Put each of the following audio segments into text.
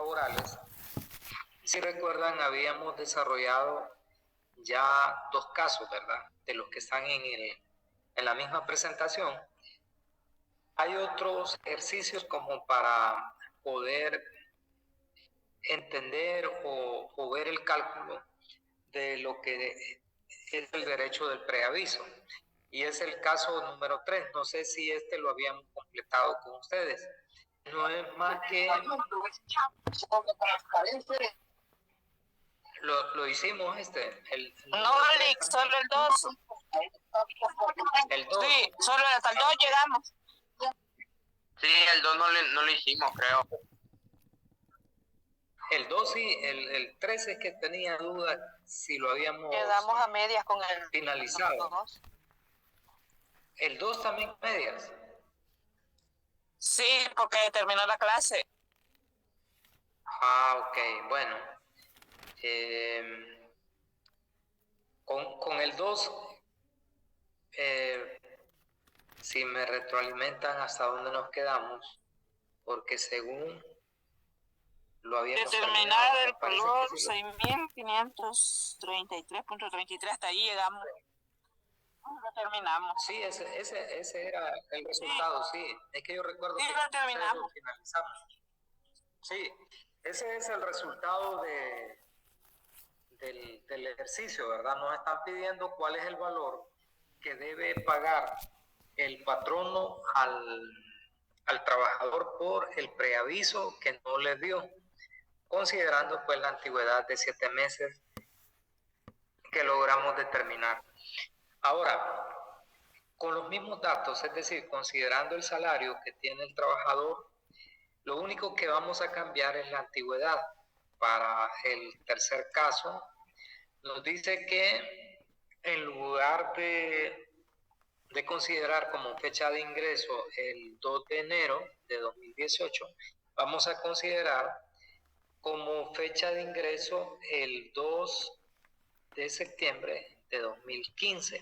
laborales. Si recuerdan, habíamos desarrollado ya 2 casos, ¿verdad? De los que están en la misma presentación. Hay otros ejercicios como para poder entender o ver el cálculo de lo que es el derecho del preaviso. Y es el caso número 3. No sé si lo habíamos completado con ustedes. No es más que... Lo hicimos No, Alex, solo el 2. El 2. Sí, solo hasta el 2 llegamos. Sí, el 2 no lo hicimos, creo. El 2 sí, el 3 es que tenía duda si lo habíamos... Quedamos a medias con el finalizado. 2. El 2 también a medias. Sí, porque terminó la clase. Ah, ok, bueno. Con el 2, si me retroalimentan hasta dónde nos quedamos, porque según lo habíamos determinar el valor valor 6.533.33, hasta ahí llegamos. Lo terminamos. Sí, ese era el resultado, sí. Es que yo recuerdo sí, que lo terminamos. lo finalizamos. Sí, ese es el resultado del ejercicio, ¿verdad? Nos están pidiendo cuál es el valor que debe pagar el patrono al trabajador por el preaviso que no le dio, considerando pues la antigüedad de 7 meses que logramos determinar. Ahora, con los mismos datos, es decir, considerando el salario que tiene el trabajador, lo único que vamos a cambiar es la antigüedad. Para el tercer caso, nos dice que en lugar de considerar como fecha de ingreso el 2 de enero de 2018, vamos a considerar como fecha de ingreso el 2 de septiembre de 2015.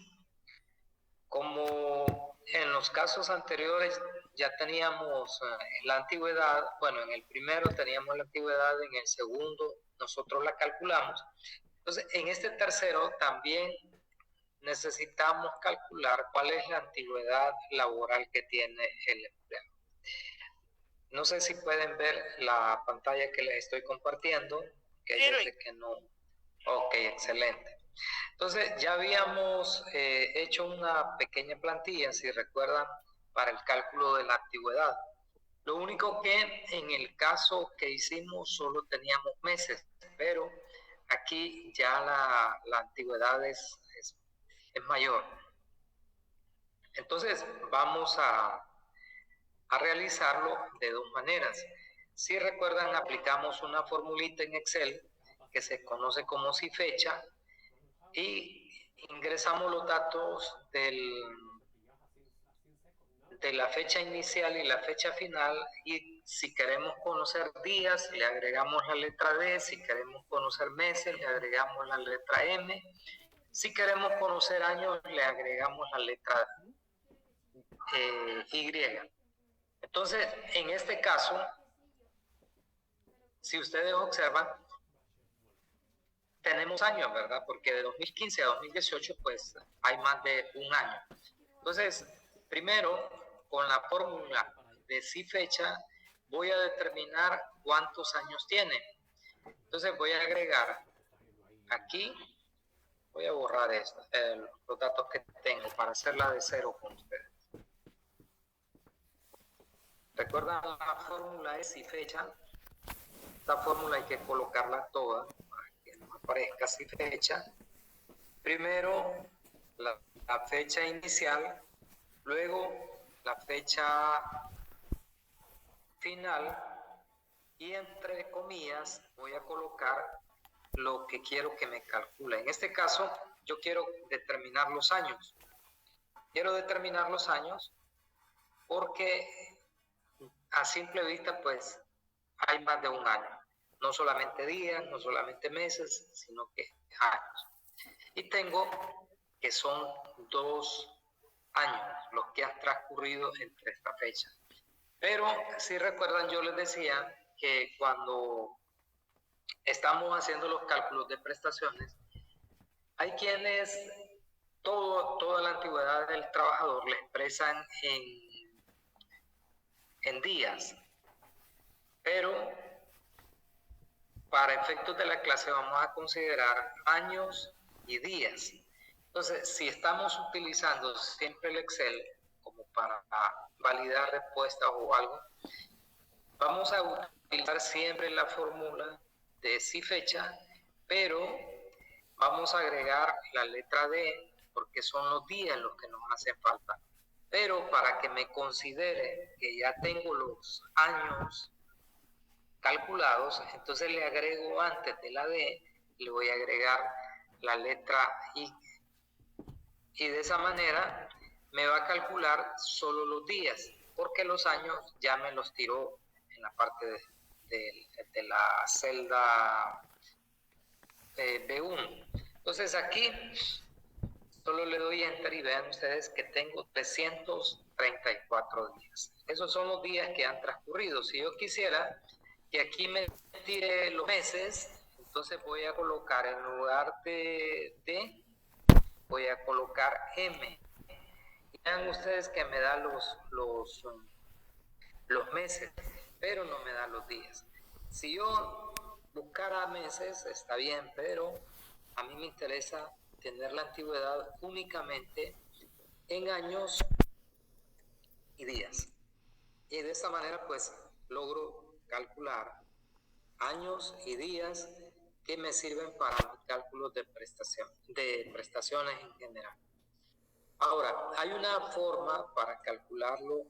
Como en los casos anteriores ya teníamos la antigüedad, bueno, en el primero teníamos la antigüedad, en el segundo nosotros la calculamos. Entonces, en este tercero también necesitamos calcular cuál es la antigüedad laboral que tiene el empleado. No sé si pueden ver la pantalla que les estoy compartiendo, que dice que no. Ok, excelente. Entonces, ya habíamos hecho una pequeña plantilla, si recuerdan, para el cálculo de la antigüedad. Lo único que en el caso que hicimos solo teníamos meses, pero aquí ya la antigüedad es mayor. Entonces, vamos a realizarlo de 2 maneras. Si recuerdan, aplicamos una formulita en Excel que se conoce como si fecha y ingresamos los datos de la fecha inicial y la fecha final, y si queremos conocer días le agregamos la letra D, si queremos conocer meses le agregamos la letra M, si queremos conocer años le agregamos la letra Y. Entonces, en este caso, si ustedes observan, tenemos años, ¿verdad? Porque de 2015 a 2018, pues, hay más de un año. Entonces, primero, con la fórmula de si fecha, voy a determinar cuántos años tiene. Entonces, voy a agregar aquí, voy a borrar los datos que tengo para hacerla de cero con ustedes. ¿Recuerdan la fórmula de si fecha? Esta fórmula hay que colocarla toda para que nos aparezca si fecha. Primero la fecha inicial, luego la fecha final, y entre comillas voy a colocar lo que quiero que me calcule. En este caso yo quiero determinar los años. Quiero determinar los años porque a simple vista pues hay más de un año. No solamente días, no solamente meses, sino que años. Y tengo que son 2 años los que han transcurrido entre esta fecha. Pero si recuerdan, yo les decía que cuando estamos haciendo los cálculos de prestaciones, hay quienes toda la antigüedad del trabajador le expresan en días, pero para efectos de la clase vamos a considerar años y días. Entonces, si estamos utilizando siempre el Excel como para validar respuestas o algo, vamos a utilizar siempre la fórmula de sí fecha, pero vamos a agregar la letra D porque son los días los que nos hacen falta. Pero para que me considere que ya tengo los años calculados, entonces le agrego antes de la D, le voy a agregar la letra I. Y de esa manera me va a calcular solo los días, porque los años ya me los tiró en la parte de la celda B1. Entonces aquí solo le doy enter y vean ustedes que tengo 334 días. Esos son los días que han transcurrido. Si yo quisiera que aquí me tire los meses, entonces voy a colocar en lugar de D, voy a colocar M. Y vean ustedes que me da los meses, pero no me da los días. Si yo buscara meses, está bien, pero a mí me interesa tener la antigüedad únicamente en años y días. Y de esa manera, pues, logro calcular años y días que me sirven para los cálculos de prestaciones en general. Ahora, hay una forma para calcularlo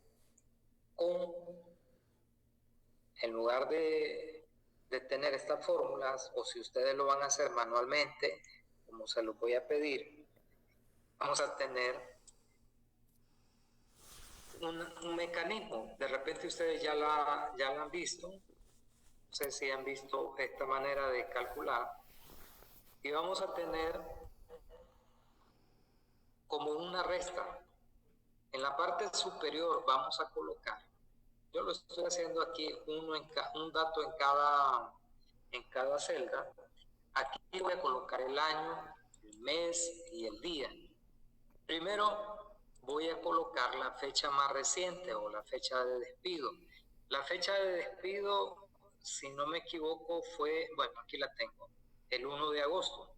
en lugar de tener estas fórmulas, o si ustedes lo van a hacer manualmente, como se los voy a pedir, vamos a tener un mecanismo. De repente ustedes ya la han visto, no sé si han visto esta manera de calcular, y vamos a tener como una resta. En la parte superior vamos a colocar, yo lo estoy haciendo aquí, un dato en cada celda. Aquí voy a colocar el año, el mes y el día. Primero voy a colocar la fecha más reciente o la fecha de despido. La fecha de despido, si no me equivoco, fue, bueno, aquí la tengo, el 1 de agosto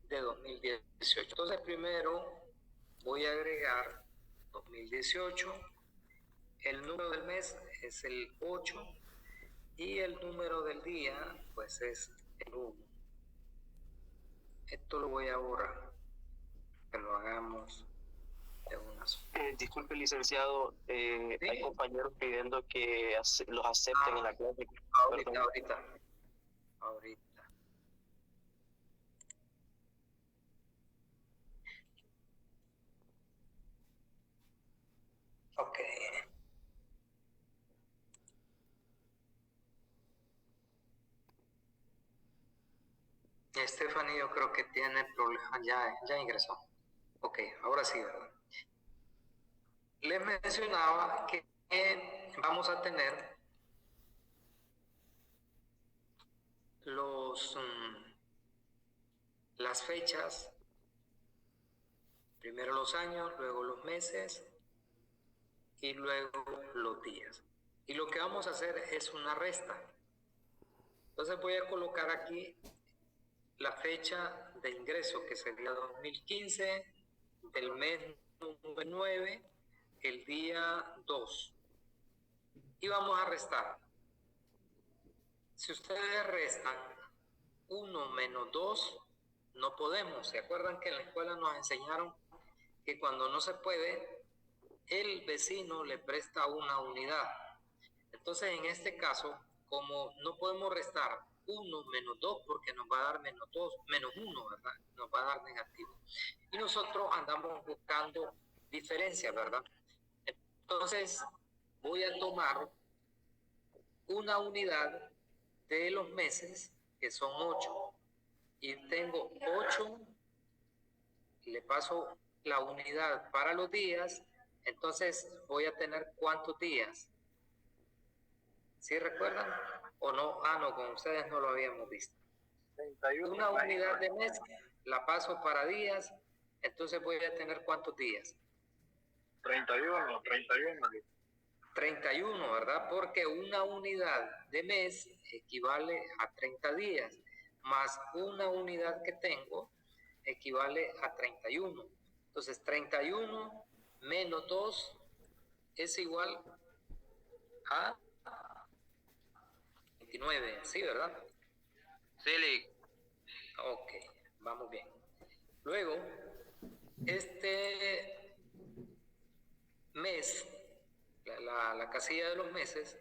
de 2018. Entonces primero voy a agregar 2018, el número del mes es el 8 y el número del día pues es el 1. Esto lo voy a borrar, que lo hagamos de una sola. Disculpe, licenciado, ¿Sí? hay compañeros pidiendo que los acepten en la clase. Ahorita. Ok. Stephanie, yo creo que tiene problemas, ya ingresó. Ok, ahora sí, ¿verdad? Les mencionaba que vamos a tener las fechas, primero los años, luego los meses y luego los días. Y lo que vamos a hacer es una resta. Entonces voy a colocar aquí la fecha de ingreso, que sería 2015, del mes 9, el día 2. Y vamos a restar. Si ustedes restan 1 menos 2, no podemos. ¿Se acuerdan que en la escuela nos enseñaron que cuando no se puede, el vecino le presta una unidad? Entonces, en este caso, como no podemos restar 1 menos 2 porque nos va a dar menos 1, ¿verdad? Nos va a dar negativo. Y nosotros andamos buscando diferencias, ¿verdad? Entonces, voy a tomar una unidad de los meses, que son 8, y tengo 8, le paso la unidad para los días, entonces voy a tener ¿cuántos días? ¿Sí recuerdan? o no, no, con ustedes no lo habíamos visto. 31. Una unidad de mes la paso para días, entonces voy a tener ¿cuántos días? 31. 31, ¿verdad? Porque una unidad de mes equivale a 30 días, más una unidad que tengo equivale a 31. Entonces, 31 menos 2 es igual a 29, ¿sí, verdad? Sí, Lick. Ok, vamos bien. Luego, este mes, la casilla de los meses,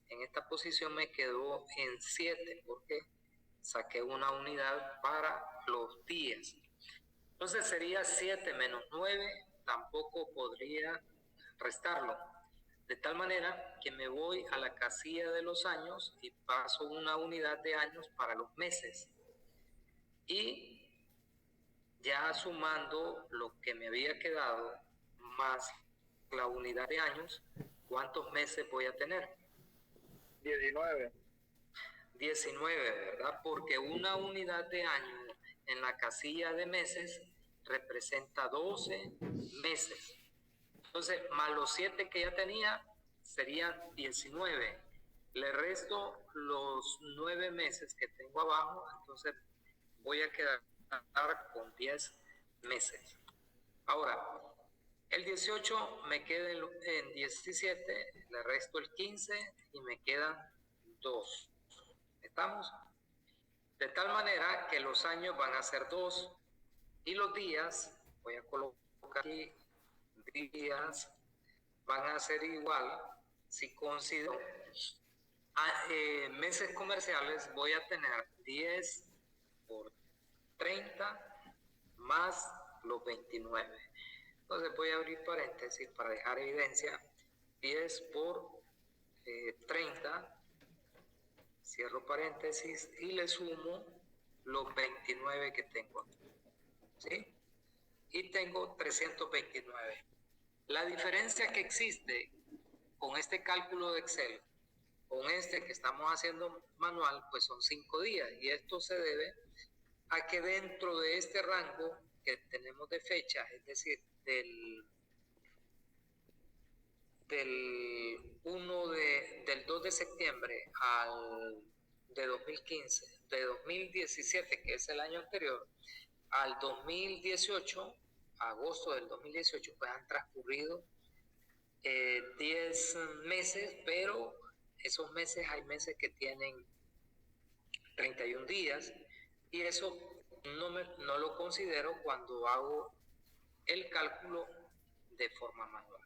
en esta posición me quedó en 7 porque saqué una unidad para los días. Entonces sería 7 menos 9, tampoco podría restarlo. De tal manera que me voy a la casilla de los años y paso una unidad de años para los meses. Y ya sumando lo que me había quedado más la unidad de años, ¿cuántos meses voy a tener? 19. 19, ¿verdad? Porque una unidad de año en la casilla de meses representa 12 meses. Entonces, más los 7 que ya tenía, serían 19. Le resto los 9 meses que tengo abajo, entonces voy a quedar con 10 meses. Ahora, el 18 me queda en 17, le resto el 15 y me quedan 2. ¿Estamos? De tal manera que los años van a ser 2 y los días, voy a colocar aquí, días van a ser igual. Si considero meses comerciales, voy a tener 10 por 30 más los 29. Entonces voy a abrir paréntesis para dejar evidencia. 10 por 30, cierro paréntesis y le sumo los 29 que tengo aquí, ¿sí? Y tengo 329. La diferencia que existe con este cálculo de Excel, con este que estamos haciendo manual, pues son 5 días. Y esto se debe a que dentro de este rango que tenemos de fecha, es decir, del 2 de septiembre de 2015, de 2017, que es el año anterior, al 2018, agosto del 2018, pues han transcurrido 10 meses, pero esos meses hay meses que tienen 31 días y eso no lo considero cuando hago el cálculo de forma manual.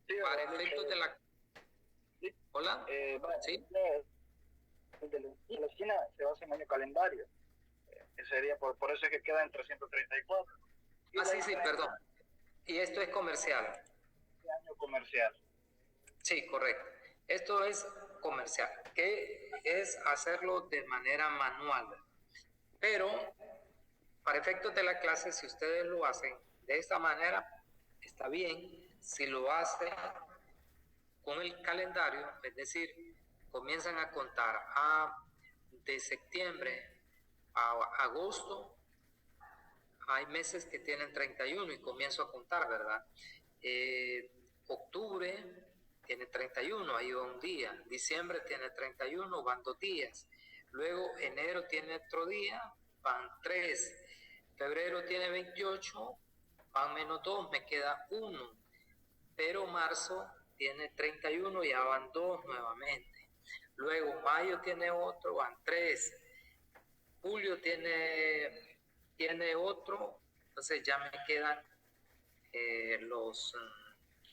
Sí, Para efectos de la... Sí. ¿Hola? ¿Sí? De la esquina se basa en año calendario. Sería por eso es que queda en 334. Sí, perdón. Y esto es comercial. Año comercial. Sí, correcto. Esto es comercial, que es hacerlo de manera manual. Pero para efectos de la clase, si ustedes lo hacen de esta manera, está bien. Si lo hacen con el calendario, es decir, comienzan a contar de septiembre a agosto, hay meses que tienen 31 y comienzo a contar, ¿verdad? Octubre tiene 31, ahí va un día. Diciembre tiene 31, van 2 días. Luego enero tiene otro día, van 3. Febrero tiene 28, van menos 2, me queda 1. Pero marzo tiene 31, ya van 2 nuevamente. Luego mayo tiene otro, van 3. Julio tiene otro, entonces ya me quedan los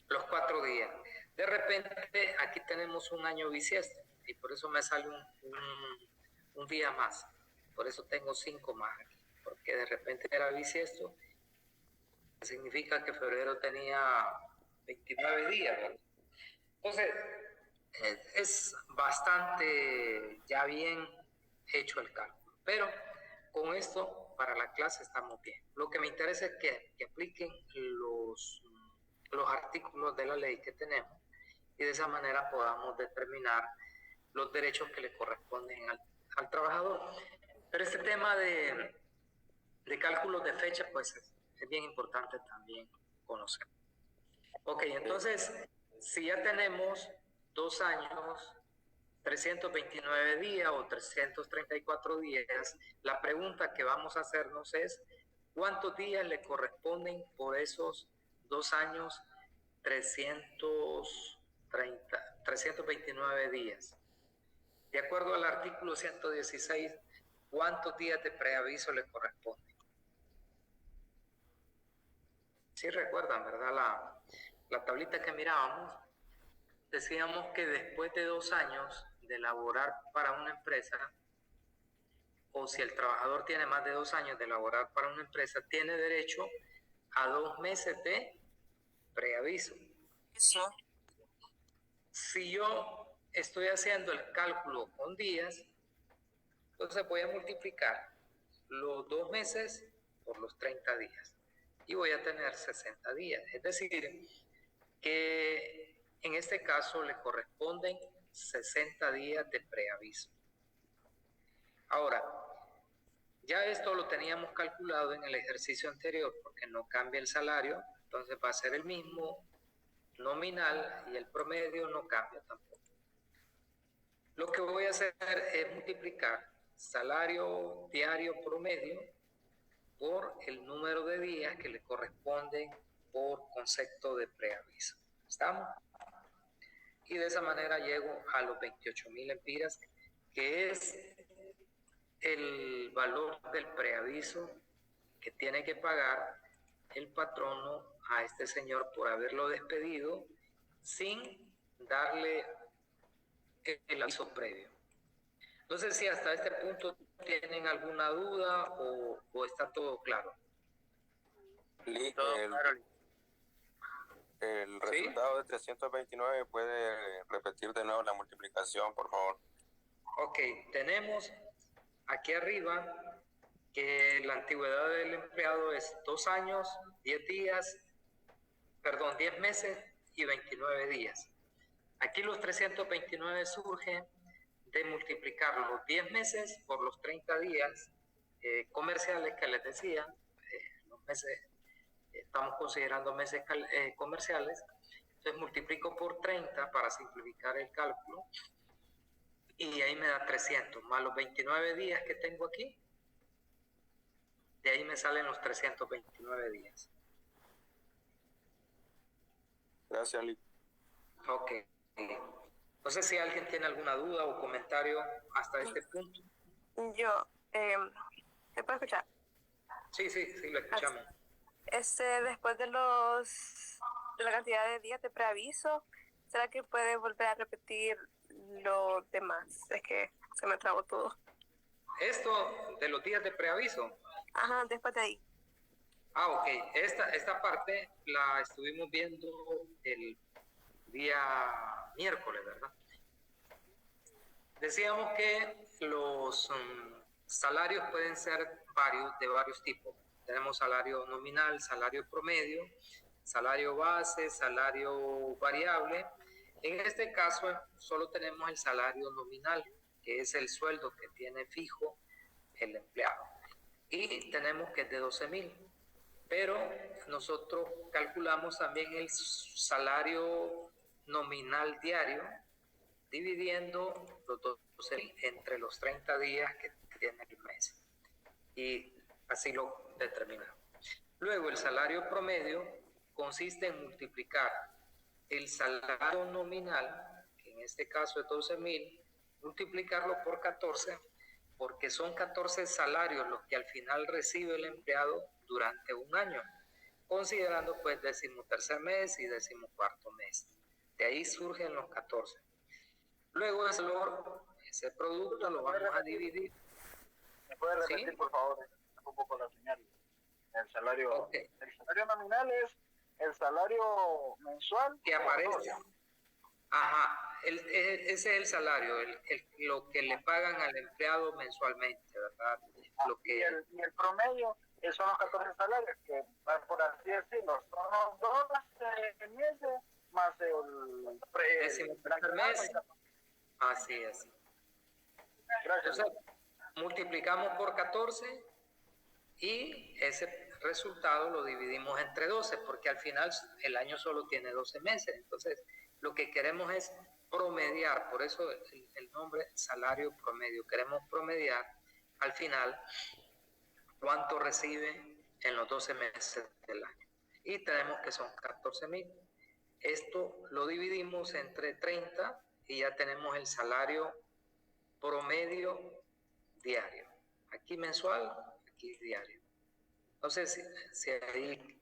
4 días. De repente aquí tenemos un año bisiesto y por eso me sale un día más. Por eso tengo 5 más aquí, porque de repente era bisiesto. Significa que febrero tenía 29 días, ¿verdad? Entonces, es bastante ya bien hecho el cálculo. Pero con esto, para la clase estamos bien. Lo que me interesa es que apliquen los artículos de la ley que tenemos y de esa manera podamos determinar los derechos que le corresponden al trabajador. Pero este tema de cálculos de fecha, pues es bien importante también conocer. Ok, entonces, si ya tenemos 2 años, 329 días o 334 días, la pregunta que vamos a hacernos es, ¿cuántos días le corresponden por esos 2 años, 329 días? De acuerdo al artículo 116, ¿cuántos días de preaviso le corresponden? Sí recuerdan, ¿verdad? La tablita que mirábamos, decíamos que después de 2 años de laborar para una empresa, o si el trabajador tiene más de 2 años de laborar para una empresa, tiene derecho a 2 meses de preaviso. Eso. Si yo estoy haciendo el cálculo con días, entonces voy a multiplicar los 2 meses por los 30 días y voy a tener 60 días. Es decir, que en este caso le corresponden 60 días de preaviso. Ahora, ya esto lo teníamos calculado en el ejercicio anterior porque no cambia el salario, entonces va a ser el mismo nominal y el promedio no cambia tampoco. Lo que voy a hacer es multiplicar salario diario promedio por el número de días que le corresponden por concepto de preaviso. ¿Estamos? Y de esa manera llego a los 28.000 empiras, que es el valor del preaviso que tiene que pagar el patrono a este señor por haberlo despedido sin darle el aviso previo. No sé si hasta este punto tienen alguna duda o está todo claro. El resultado de 329, ¿puede repetir de nuevo la multiplicación, por favor? Ok, tenemos aquí arriba que la antigüedad del empleado es 2 años, 10 días, perdón, 10 meses y 29 días. Aquí los 329 surgen de multiplicar los 10 meses por los 30 días comerciales que les decía, los meses, estamos considerando meses comerciales, entonces multiplico por 30 para simplificar el cálculo y ahí me da 300, más los 29 días que tengo aquí, de ahí me salen los 329 días. Gracias, Lee. Ok. No sé si alguien tiene alguna duda o comentario hasta este punto. Yo, ¿me puedo escuchar? Sí, lo escuchamos. Después de la cantidad de días de preaviso, ¿será que puede volver a repetir lo demás? Es que se me trabó todo. Esto de los días de preaviso. Ajá, después de ahí. Ok. Esta parte la estuvimos viendo el día miércoles, ¿verdad? Decíamos que los salarios pueden ser de varios tipos. Tenemos salario nominal, salario promedio, salario base, salario variable. En este caso solo tenemos el salario nominal, que es el sueldo que tiene fijo el empleado. Y tenemos que es de 12.000. Pero nosotros calculamos también el salario nominal diario, dividiendo los 12.000 entre los 30 días que tiene el mes. Y así lo determinamos. Luego, el salario promedio consiste en multiplicar el salario nominal, que en este caso es 12.000, multiplicarlo por 14, porque son 14 salarios los que al final recibe el empleado durante un año, considerando pues 13º mes y 14º mes. De ahí surgen los 14. Luego ese producto lo vamos a dividir. ¿Me puede repetir, ¿Sí? por favor, un poco la señal? El salario, Okay. El salario nominal es el salario mensual Que aparece. Ajá, ese es el salario, lo que le pagan al empleado mensualmente, ¿verdad? Lo que... y el promedio son los 14 salarios, que por así decirlo, son los 12 meses más el décimo tercer mes. Así es. Gracias. Entonces, multiplicamos por 14 y ese resultado lo dividimos entre 12, porque al final el año solo tiene 12 meses. Entonces, lo que queremos es promediar, por eso el nombre salario promedio. Queremos promediar al final cuánto recibe en los 12 meses del año. Y tenemos que son 14,000. Esto lo dividimos entre 30 y ya tenemos el salario promedio diario. Aquí mensual, aquí diario. No sé si ahí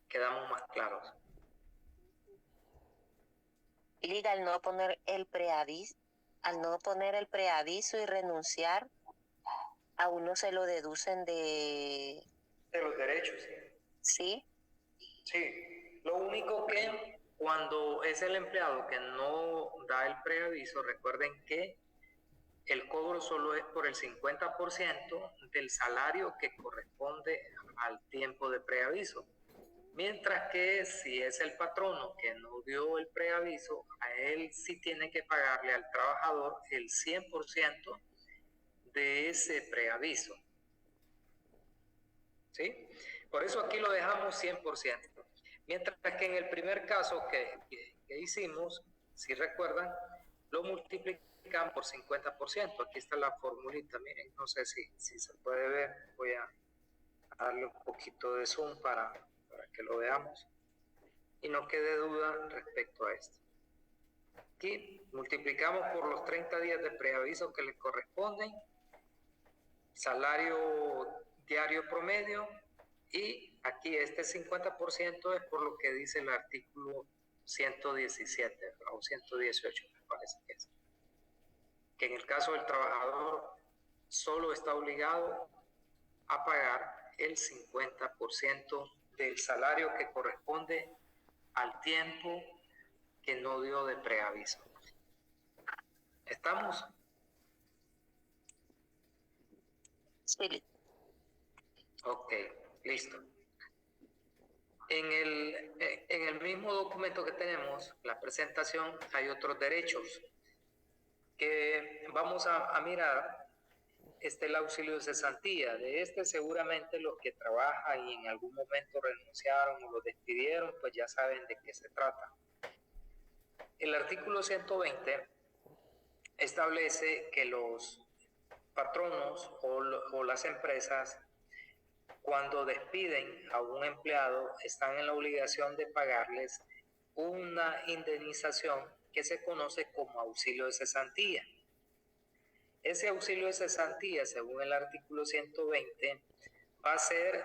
quedamos más claros. Liga, al no poner el preaviso y renunciar, a uno se lo deducen de... De los derechos, sí. ¿Sí? Sí. Lo único que cuando es el empleado que no da el preaviso, recuerden que el cobro solo es por el 50% del salario que corresponde al tiempo de preaviso. Mientras que si es el patrono que no dio el preaviso, a él sí tiene que pagarle al trabajador el 100% de ese preaviso. ¿Sí? Por eso aquí lo dejamos 100%. Mientras que en el primer caso que hicimos, si recuerdan, lo multiplicamos por 50%. Aquí está la formulita, miren, no sé si se puede ver. Voy a darle un poquito de zoom para que lo veamos y no quede duda respecto a esto. Aquí multiplicamos por los 30 días de preaviso que le corresponden, salario diario promedio, y aquí este 50% es por lo que dice el artículo 117 o 118, me parece que es. Que en el caso del trabajador solo está obligado a pagar el 50% del salario que corresponde al tiempo que no dio de preaviso. ¿Estamos? Sí. Ok, listo. En el mismo documento que tenemos, la presentación, hay otros derechos que vamos a mirar. El auxilio de cesantía. De seguramente los que trabajan y en algún momento renunciaron o lo despidieron, pues ya saben de qué se trata. El artículo 120 establece que los patronos o las empresas, cuando despiden a un empleado, están en la obligación de pagarles una indemnización que se conoce como auxilio de cesantía. Ese auxilio de cesantía, según el artículo 120, va a ser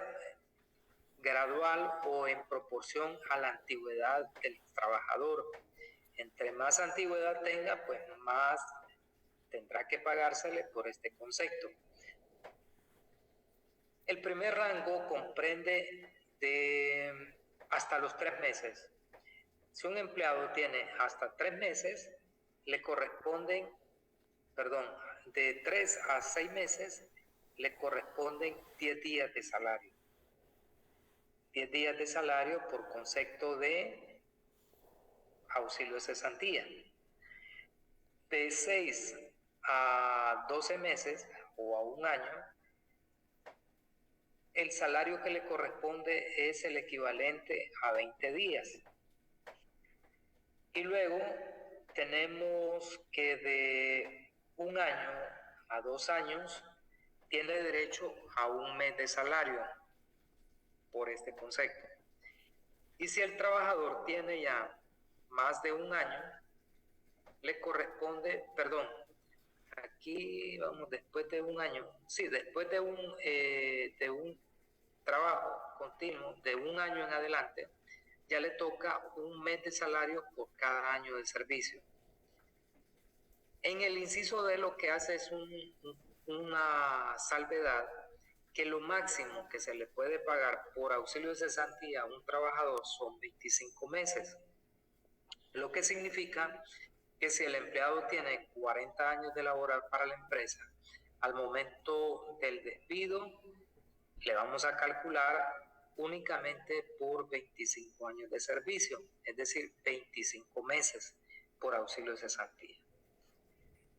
gradual o en proporción a la antigüedad del trabajador. Entre más antigüedad tenga, pues más tendrá que pagársele por este concepto. El primer rango comprende de hasta los 3 meses. Si un empleado tiene hasta 3 meses, le corresponden, de 3 a 6 meses, le corresponden 10 días de salario. 10 días de salario por concepto de auxilio de cesantía. De 6 a 12 meses o a un año, el salario que le corresponde es el equivalente a 20 días. Y luego tenemos que de 1 año a 2 años tiene derecho a 1 mes de salario por este concepto. Y si el trabajador tiene ya más de 1 año, le corresponde, aquí vamos, después de 1 año, sí, después de un trabajo continuo de 1 año en adelante, ya le toca 1 mes de salario por cada año de servicio. En el inciso D lo que hace es una salvedad, que lo máximo que se le puede pagar por auxilio de cesantía a un trabajador son 25 meses. Lo que significa que si el empleado tiene 40 años de laborar para la empresa, al momento del despido le vamos a calcular únicamente por 25 años de servicio, es decir, 25 meses por auxilio de cesantía.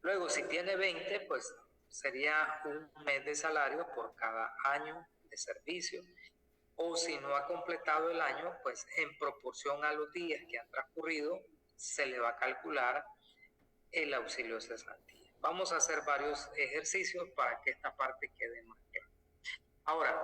Luego, si tiene 20, pues sería un mes de salario por cada año de servicio. O si no ha completado el año, pues en proporción a los días que han transcurrido, se le va a calcular el auxilio de cesantía. Vamos a hacer varios ejercicios para que esta parte quede más clara. Ahora,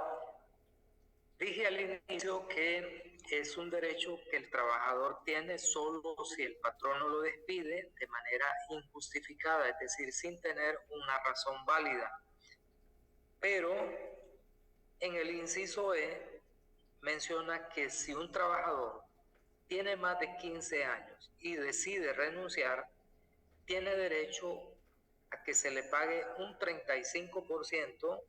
dije al inicio que es un derecho que el trabajador tiene solo si el patrón no lo despide de manera injustificada, es decir, sin tener una razón válida. Pero en el inciso E menciona que si un trabajador tiene más de 15 años y decide renunciar, tiene derecho a que se le pague un 35%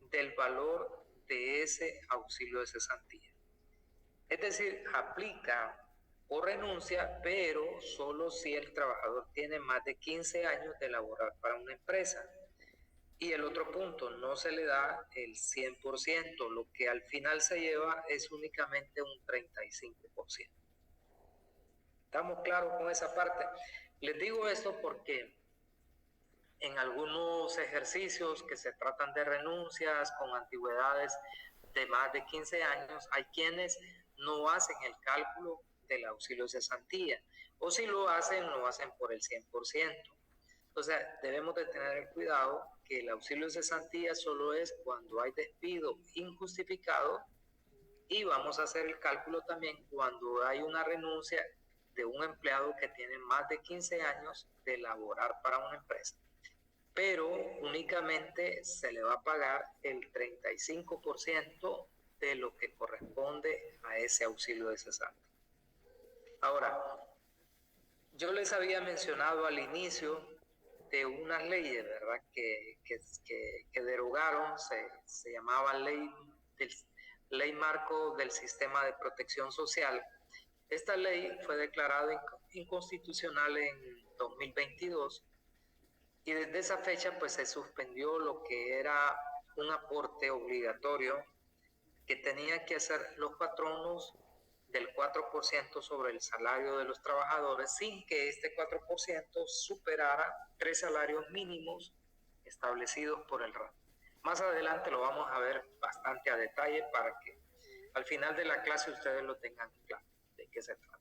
del valor de ese auxilio de cesantía. Es decir, aplica o renuncia, pero solo si el trabajador tiene más de 15 años de laborar para una empresa. Y el otro punto, no se le da el 100%, lo que al final se lleva es únicamente un 35%. ¿Estamos claros con esa parte? Les digo esto porque en algunos ejercicios que se tratan de renuncias con antigüedades de más de 15 años, hay quienes no hacen el cálculo del auxilio de cesantía, o si lo hacen por el 100%. Entonces, debemos de tener el cuidado que el auxilio de cesantía solo es cuando hay despido injustificado, y vamos a hacer el cálculo también cuando hay una renuncia de un empleado que tiene más de 15 años de laborar para una empresa. Pero únicamente se le va a pagar el 35% de lo que corresponde a ese auxilio de cesantía. Ahora, yo les había mencionado al inicio de unas leyes, ¿verdad?, que derogaron, se llamaba Ley Marco del Sistema de Protección Social. Esta ley fue declarada inconstitucional en 2022 y desde esa fecha pues se suspendió lo que era un aporte obligatorio que tenían que hacer los patronos del 4% sobre el salario de los trabajadores sin que este 4% superara 3 salarios mínimos establecidos por el RAT. Más adelante lo vamos a ver bastante a detalle para que al final de la clase ustedes lo tengan claro de qué se trata.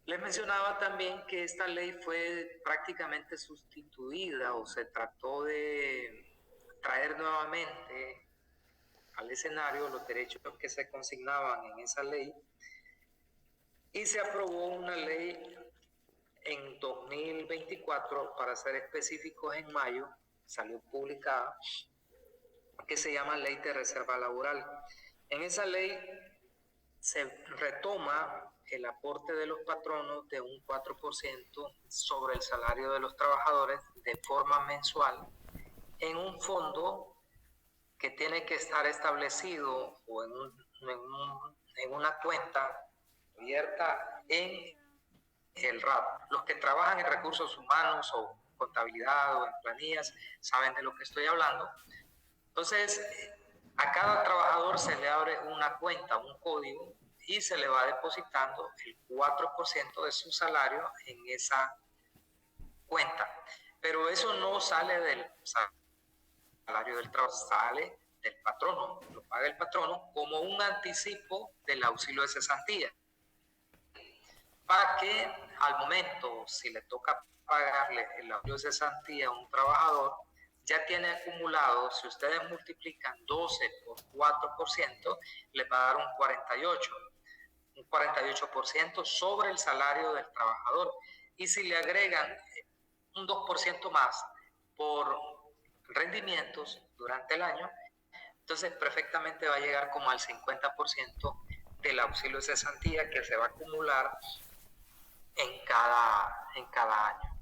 Les mencionaba también que esta ley fue prácticamente sustituida o se trató de traer nuevamente al escenario los derechos que se consignaban en esa ley, y se aprobó una ley en 2024, para ser específicos en mayo, salió publicada, que se llama Ley de Reserva Laboral. En esa ley se retoma el aporte de los patronos de un 4% sobre el salario de los trabajadores de forma mensual en un fondo que tiene que estar establecido o en una cuenta abierta en el RAT. Los que trabajan en recursos humanos o contabilidad o en planillas saben de lo que estoy hablando. Entonces, a cada trabajador se le abre una cuenta, un código, y se le va depositando el 4% de su salario en esa cuenta. Pero eso no sale del salario del trabajo, sale del patrono, lo paga el patrono como un anticipo del auxilio de cesantía, para que al momento, si le toca pagarle el auxilio de cesantía a un trabajador, ya tiene acumulado, si ustedes multiplican 12 por 4%, le va a dar un 48% sobre el salario del trabajador. Y si le agregan un 2% más por rendimientos durante el año, entonces perfectamente va a llegar como al 50% del auxilio de cesantía que se va a acumular en cada año.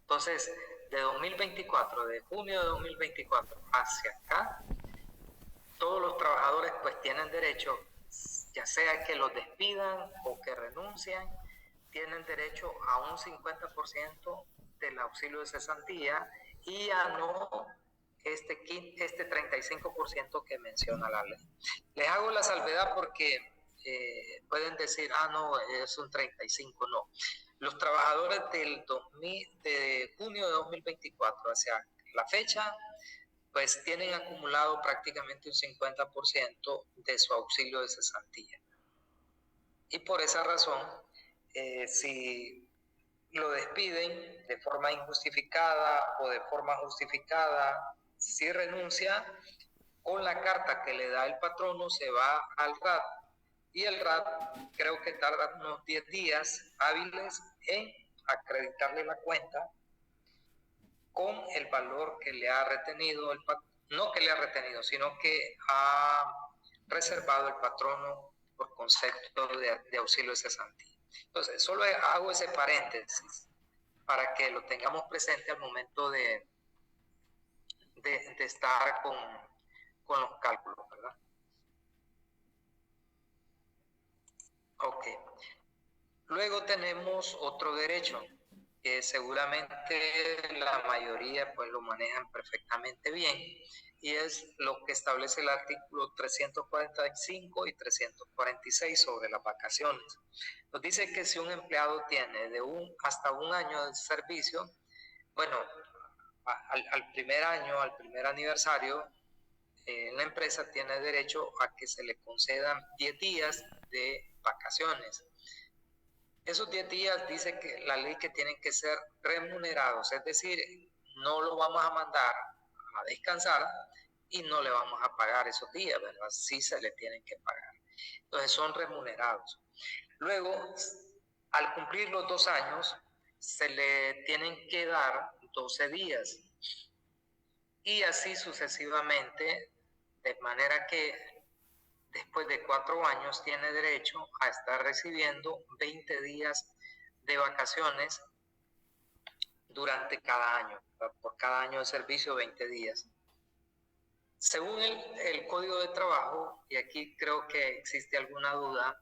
Entonces, de 2024, de junio de 2024 hacia acá, todos los trabajadores pues tienen derecho, ya sea que los despidan o que renuncien, tienen derecho a un 50% del auxilio de cesantía y a no este 35% que menciona la ley. Les hago la salvedad porque pueden decir, no, es un 35%, no. Los trabajadores de junio de 2024 hacia la fecha, pues tienen acumulado prácticamente un 50% de su auxilio de cesantía. Y por esa razón, si lo despiden de forma injustificada o de forma justificada, si renuncia, con la carta que le da el patrono se va al RAT, y el RAT creo que tarda unos 10 días hábiles en acreditarle la cuenta con el valor que le ha retenido el patrono, no que le ha retenido, sino que ha reservado el patrono por concepto de auxilio de cesantía. Entonces, solo hago ese paréntesis para que lo tengamos presente al momento de estar con los cálculos, ¿verdad? Ok. Luego tenemos otro derecho que seguramente la mayoría pues lo manejan perfectamente bien, y es lo que establece el artículo 345 y 346 sobre las vacaciones. Nos dice que si un empleado tiene hasta un año de servicio, bueno, al primer año, al primer aniversario, la empresa tiene derecho a que se le concedan 10 días de vacaciones. Esos 10 días dice que la ley que tienen que ser remunerados, es decir, no lo vamos a mandar a descansar y no le vamos a pagar esos días, ¿verdad? Sí se le tienen que pagar. Entonces son remunerados. Luego, al cumplir los 2 años, se le tienen que dar 12 días. Y así sucesivamente, de manera que después de 4 años tiene derecho a estar recibiendo 20 días de vacaciones durante cada año, por cada año de servicio 20 días. Según el Código de Trabajo, y aquí creo que existe alguna duda,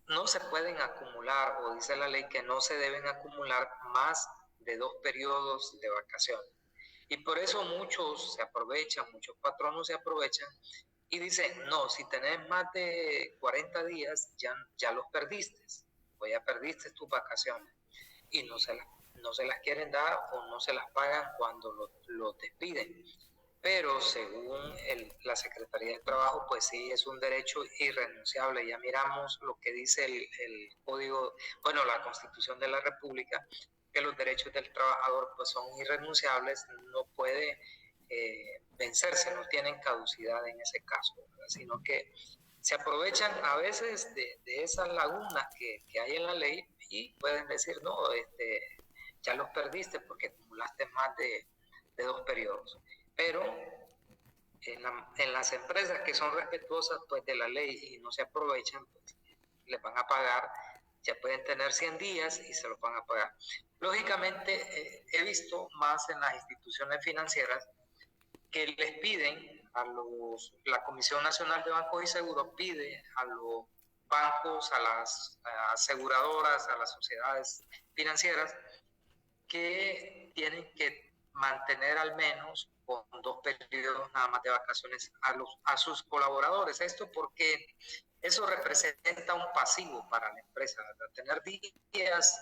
no se pueden acumular, o dice la ley que no se deben acumular más de 2 periodos de vacaciones. Y por eso muchos patronos se aprovechan y dicen, no, si tenés más de 40 días, ya los perdiste, o ya perdiste tus vacaciones, y no se las quieren dar o no se las pagan cuando lo despiden. Pero según la Secretaría de Trabajo, pues sí, es un derecho irrenunciable. Ya miramos lo que dice el Código, la Constitución de la República, que los derechos del trabajador pues son irrenunciables, no puede vencerse, no tienen caducidad en ese caso, ¿verdad? Sino que se aprovechan a veces de esas lagunas que hay en la ley y pueden decir, no, ya los perdiste porque acumulaste más de 2 periodos. Pero en las empresas que son respetuosas pues de la ley y no se aprovechan, pues, les van a pagar, ya pueden tener 100 días y se los van a pagar. Lógicamente, he visto más en las instituciones financieras que les piden la Comisión Nacional de Bancos y Seguros pide a los bancos, a las aseguradoras, a las sociedades financieras, que tienen que mantener al menos con 2 periodos nada más de vacaciones a sus colaboradores. Esto porque eso representa un pasivo para la empresa, ¿verdad? Tener días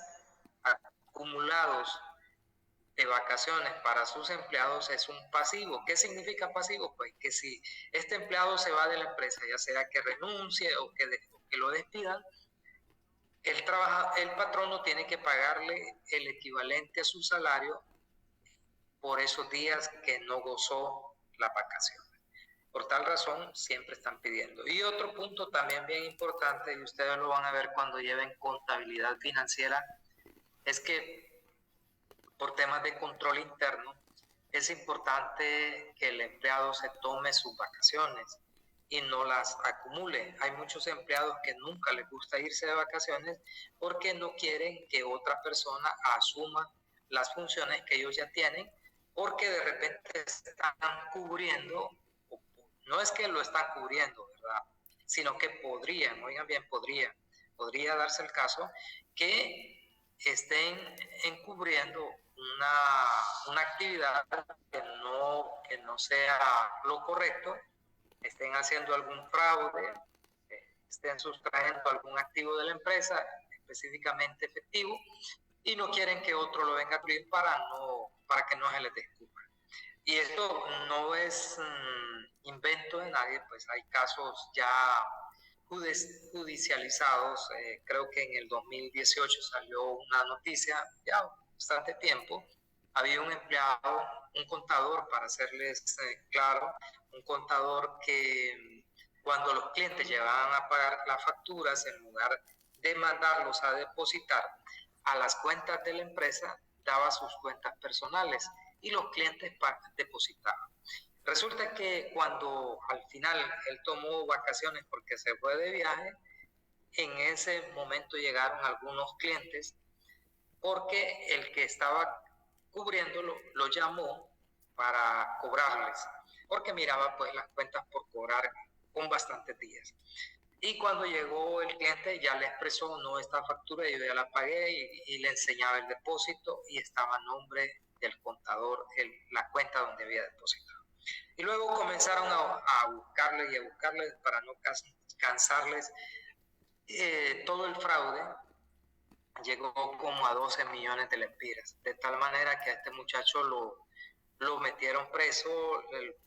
acumulados de vacaciones para sus empleados es un pasivo. ¿Qué significa pasivo? Pues que si este empleado se va de la empresa, ya sea que renuncie o que lo despidan, el patrono tiene que pagarle el equivalente a su salario por esos días que no gozó la vacación. Por tal razón, siempre están pidiendo. Y otro punto también bien importante, y ustedes lo van a ver cuando lleven contabilidad financiera, es que por temas de control interno, es importante que el empleado se tome sus vacaciones y no las acumule. Hay muchos empleados que nunca les gusta irse de vacaciones porque no quieren que otra persona asuma las funciones que ellos ya tienen, porque de repente están cubriendo, no es que lo están cubriendo, ¿verdad? Sino que podrían, oigan bien, podría darse el caso que estén encubriendo una actividad que no sea lo correcto, estén haciendo algún fraude, estén sustrayendo algún activo de la empresa, específicamente efectivo y no quieren que otro lo venga a cubrir para que no se les descubra. Y esto no es invento de nadie, pues hay casos ya judicializados. Creo que en el 2018 salió una noticia, ya bastante tiempo, había un empleado, un contador, para hacerles claro, un contador que cuando los clientes llegaban a pagar las facturas, en lugar de mandarlos a depositar a las cuentas de la empresa, daba sus cuentas personales y los clientes depositaban. Resulta que cuando al final él tomó vacaciones porque se fue de viaje, en ese momento llegaron algunos clientes porque el que estaba cubriéndolo lo llamó para cobrarles, porque miraba pues las cuentas por cobrar con bastantes días. Y cuando llegó el cliente ya le expresó: no, esta factura yo ya la pagué, y le enseñaba el depósito y estaba a nombre del contador la cuenta donde había depositado. Y luego comenzaron a buscarle y a buscarle para no cansarles. Todo el fraude llegó como a 12 millones de lempiras, de tal manera que a este muchacho lo metieron preso.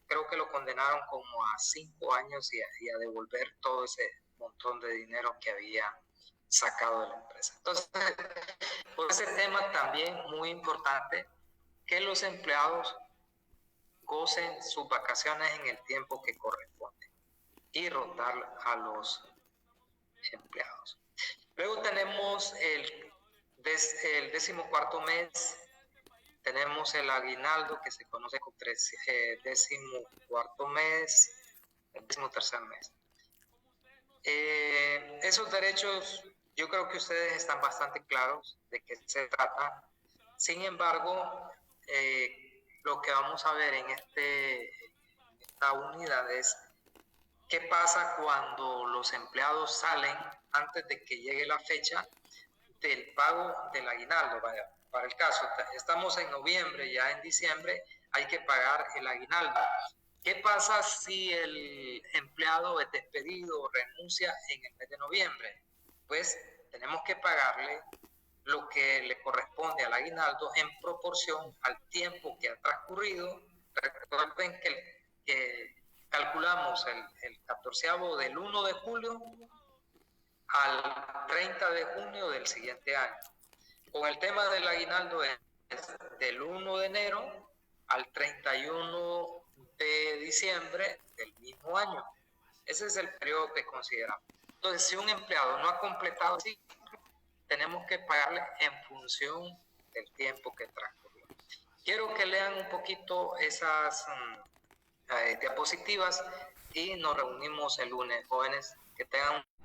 Creo que lo condenaron como a 5 años y a devolver todo ese montón de dinero que había sacado de la empresa. Entonces, por ese tema también muy importante que los empleados gocen sus vacaciones en el tiempo que corresponde y rotar a los empleados. Luego tenemos el 14º mes, tenemos el aguinaldo, que se conoce como 14º mes, el 13º mes. Esos derechos, yo creo que ustedes están bastante claros de qué se trata. Sin embargo, lo que vamos a ver en esta unidad es qué pasa cuando los empleados salen antes de que llegue la fecha del pago del aguinaldo. Para el caso, estamos en noviembre, ya en diciembre hay que pagar el aguinaldo. ¿Qué pasa si el empleado es despedido o renuncia en el mes de noviembre? Pues tenemos que pagarle lo que le corresponde al aguinaldo en proporción al tiempo que ha transcurrido. Recuerden que calculamos el 14º del 1 de julio al 30 de junio del siguiente año. Con el tema del aguinaldo es del 1 de enero al 31 de diciembre del mismo año. Ese es el periodo que consideramos. Entonces, si un empleado no ha completado el ciclo, tenemos que pagarle en función del tiempo que transcurrió. Quiero que lean un poquito esas diapositivas y nos reunimos el lunes. Jóvenes, que tengan